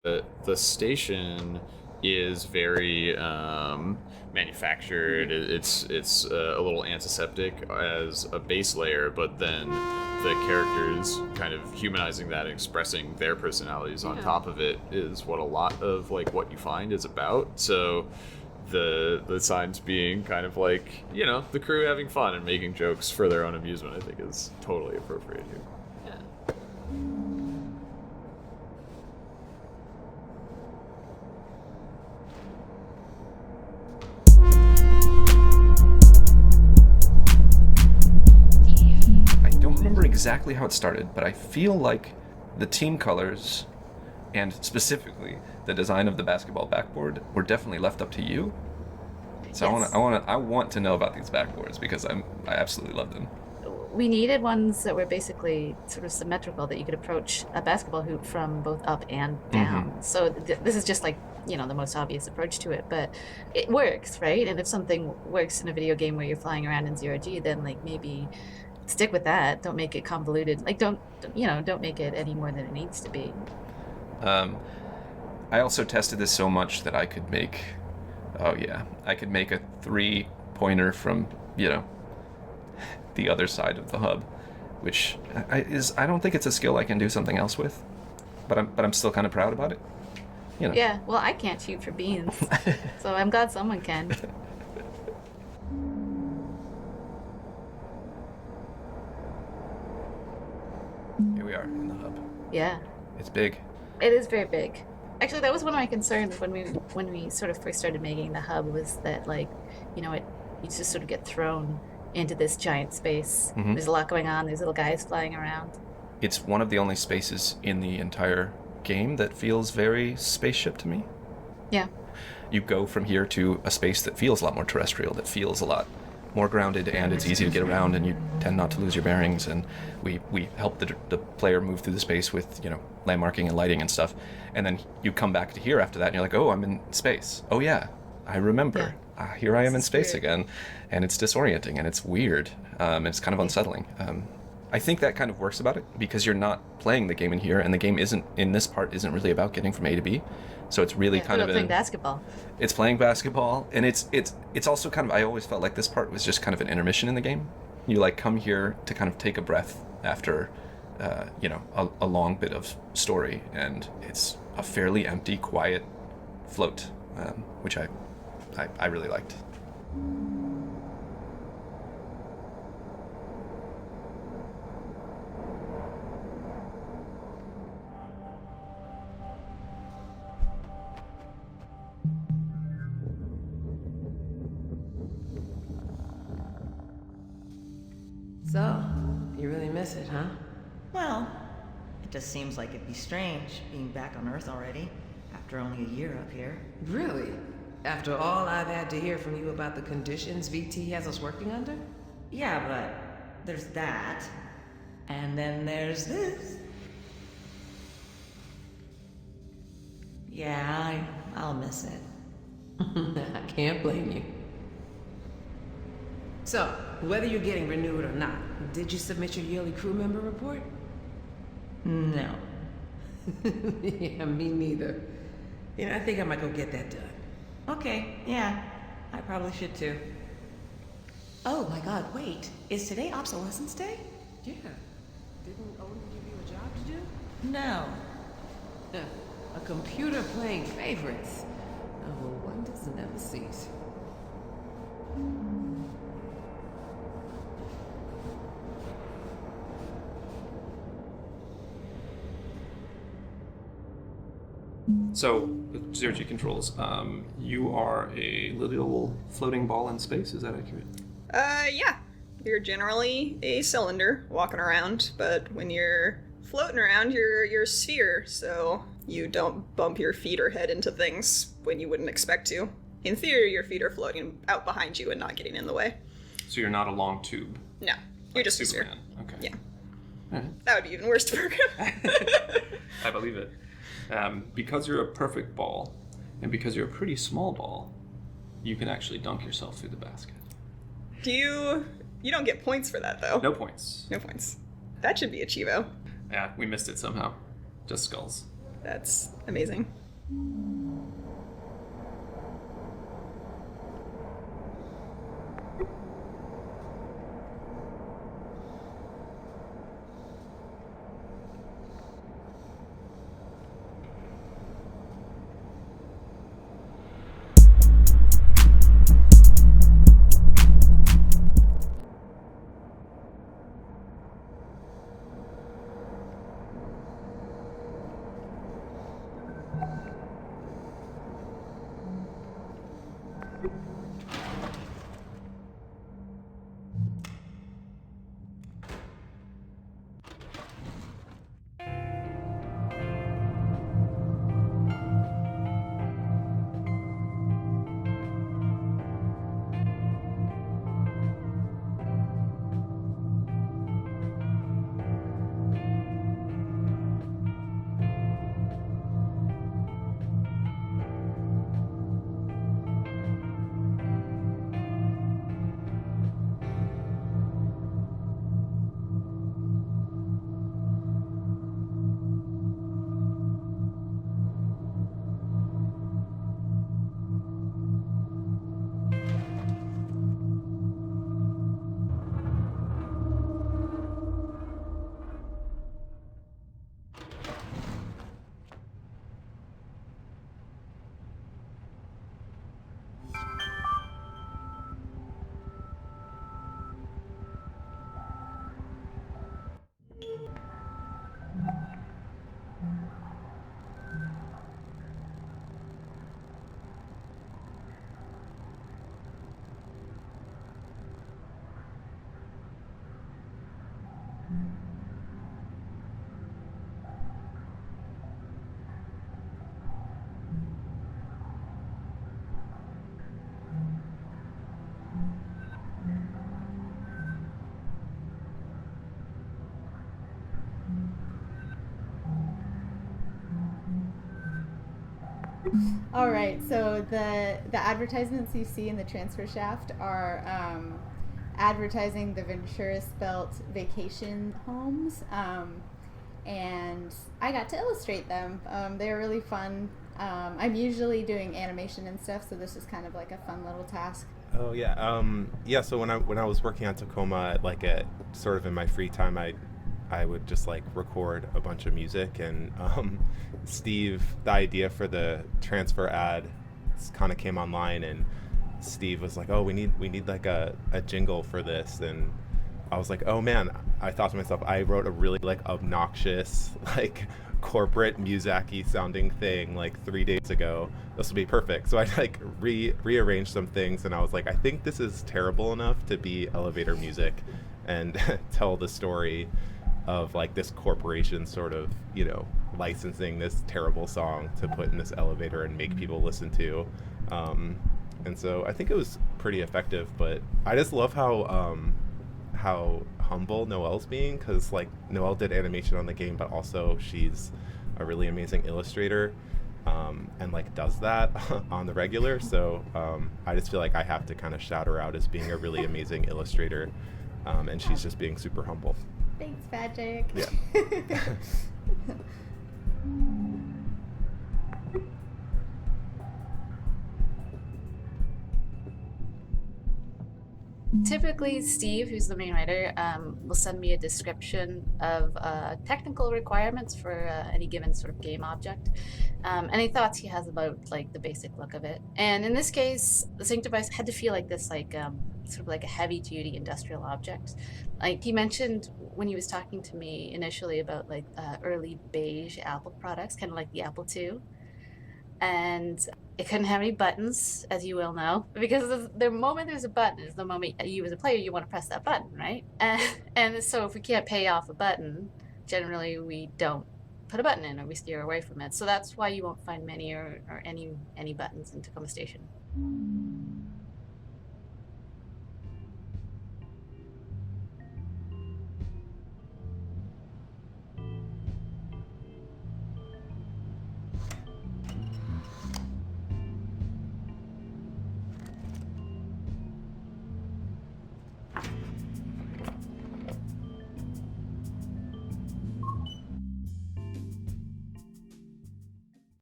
The station is very manufactured. It's a little antiseptic as a base layer, but then the characters kind of humanizing that and expressing their personalities on top of it is what a lot of like what you find is about. So the signs being kind of like, you know, the crew having fun and making jokes for their own amusement, I think is totally appropriate here. I don't remember exactly how it started, but I feel like the team colors and specifically the design of the basketball backboard were definitely left up to you. So Yes. I want to know about these backboards because I absolutely love them. We needed ones that were basically sort of symmetrical, that you could approach a basketball hoop from both up and down. So this is just like, you know, the most obvious approach to it, but it works, right? And if something works in a video game where you're flying around in zero G, then like maybe stick with that. Don't make it convoluted. Like don't make it any more than it needs to be. I also tested this so much that I could make, I could make a 3-pointer from, you know, the other side of the hub, which I don't think it's a skill I can do something else with, but I'm still kind of proud about it. You know. Yeah, well, I can't shoot for beans, so I'm glad someone can. Here we are in the hub. Yeah. It's big. It is very big. Actually, that was one of my concerns when we sort of first started making the hub, was that, like, you know, you just sort of get thrown into this giant space. Mm-hmm. There's a lot going on. There's little guys flying around. It's one of the only spaces in the entire game that feels very spaceship to me. Yeah. You go from here to a space that feels a lot more terrestrial, that feels a lot more grounded, and it's easy to get around, and you tend not to lose your bearings. And we help the player move through the space with, you know, landmarking and lighting and stuff. And then you come back to here after that, and you're like, oh, I'm in space. Oh yeah, I remember. Yeah. Here I am in space weird. again, and it's disorienting and it's weird. It's kind of unsettling. I think that kind of works about it because you're not playing the game in here, and the game isn't really about getting from A to B. So it's really kind of playing basketball. It's playing basketball, and it's also kind of, I always felt like this part was just kind of an intermission in the game. You like come here to kind of take a breath after, you know, a long bit of story, and it's a fairly empty, quiet float, which I really liked. So, you really miss it, huh? Well, it just seems like it'd be strange being back on Earth already, after only a year up here. Really? After all I've had to hear from you about the conditions VT has us working under? Yeah, but there's that. And then there's this. Yeah, I'll miss it. I can't blame you. So, whether you're getting renewed or not, did you submit your yearly crew member report? No. Yeah, me neither. Yeah, I think I might go get that done. Okay, yeah. I probably should too. Oh my god, wait. Is today Obsolescence Day? Yeah. Didn't Odin give you a job to do? No. A computer playing favorites. Oh, wonders never cease. So, zero G controls. You are a little floating ball in space. Is that accurate? Yeah. You're generally a cylinder walking around, but when you're floating around, you're a sphere, so you don't bump your feet or head into things when you wouldn't expect to. In theory, your feet are floating out behind you and not getting in the way. So you're not a long tube. No, you're just a sphere. Superman. Okay. Yeah. All right. That would be even worse to program. I believe it. Because you're a perfect ball, and because you're a pretty small ball, you can actually dunk yourself through the basket. You don't get points for that, though. No points. No points. That should be a Chivo. Yeah, we missed it somehow. Just skulls. That's amazing. All right, so the advertisements you see in the transfer shaft are advertising the Ventura Spelt vacation homes, and I got to illustrate them. They're really fun. I'm usually doing animation and stuff, so this is kind of like a fun little task. Oh yeah, yeah. So when I was working on Tacoma, like at sort of in my free time, I would just like record a bunch of music, and Steve, the idea for the transfer ad kind of came online, and Steve was like, oh, we need like a jingle for this, and I was like, oh man, I thought to myself, I wrote a really like obnoxious like corporate Muzaki sounding thing like 3 days ago. This will be perfect. So I like rearranged some things, and I was like, I think this is terrible enough to be elevator music and tell the story of like this corporation sort of, you know, licensing this terrible song to put in this elevator and make people listen to. And so I think it was pretty effective, but I just love how humble Noelle's being, because like Noelle did animation on the game, but also she's a really amazing illustrator, and like does that on the regular. So I just feel like I have to kind of shout her out as being a really amazing illustrator, and she's just being super humble. Thanks, Patrick. Yeah. Typically, Steve, who's the main writer, will send me a description of technical requirements for any given sort of game object, any thoughts he has about like the basic look of it. And in this case, the sync device had to feel like this, like sort of like a heavy-duty industrial object. Like he mentioned when he was talking to me initially about like early beige Apple products, kind of like the Apple II. And it couldn't have any buttons, as you will know, because the moment there's a button is the moment you as a player, you want to press that button, right? And so if we can't pay off a button, generally we don't put a button in, or we steer away from it. So that's why you won't find many or any buttons in Tacoma Station.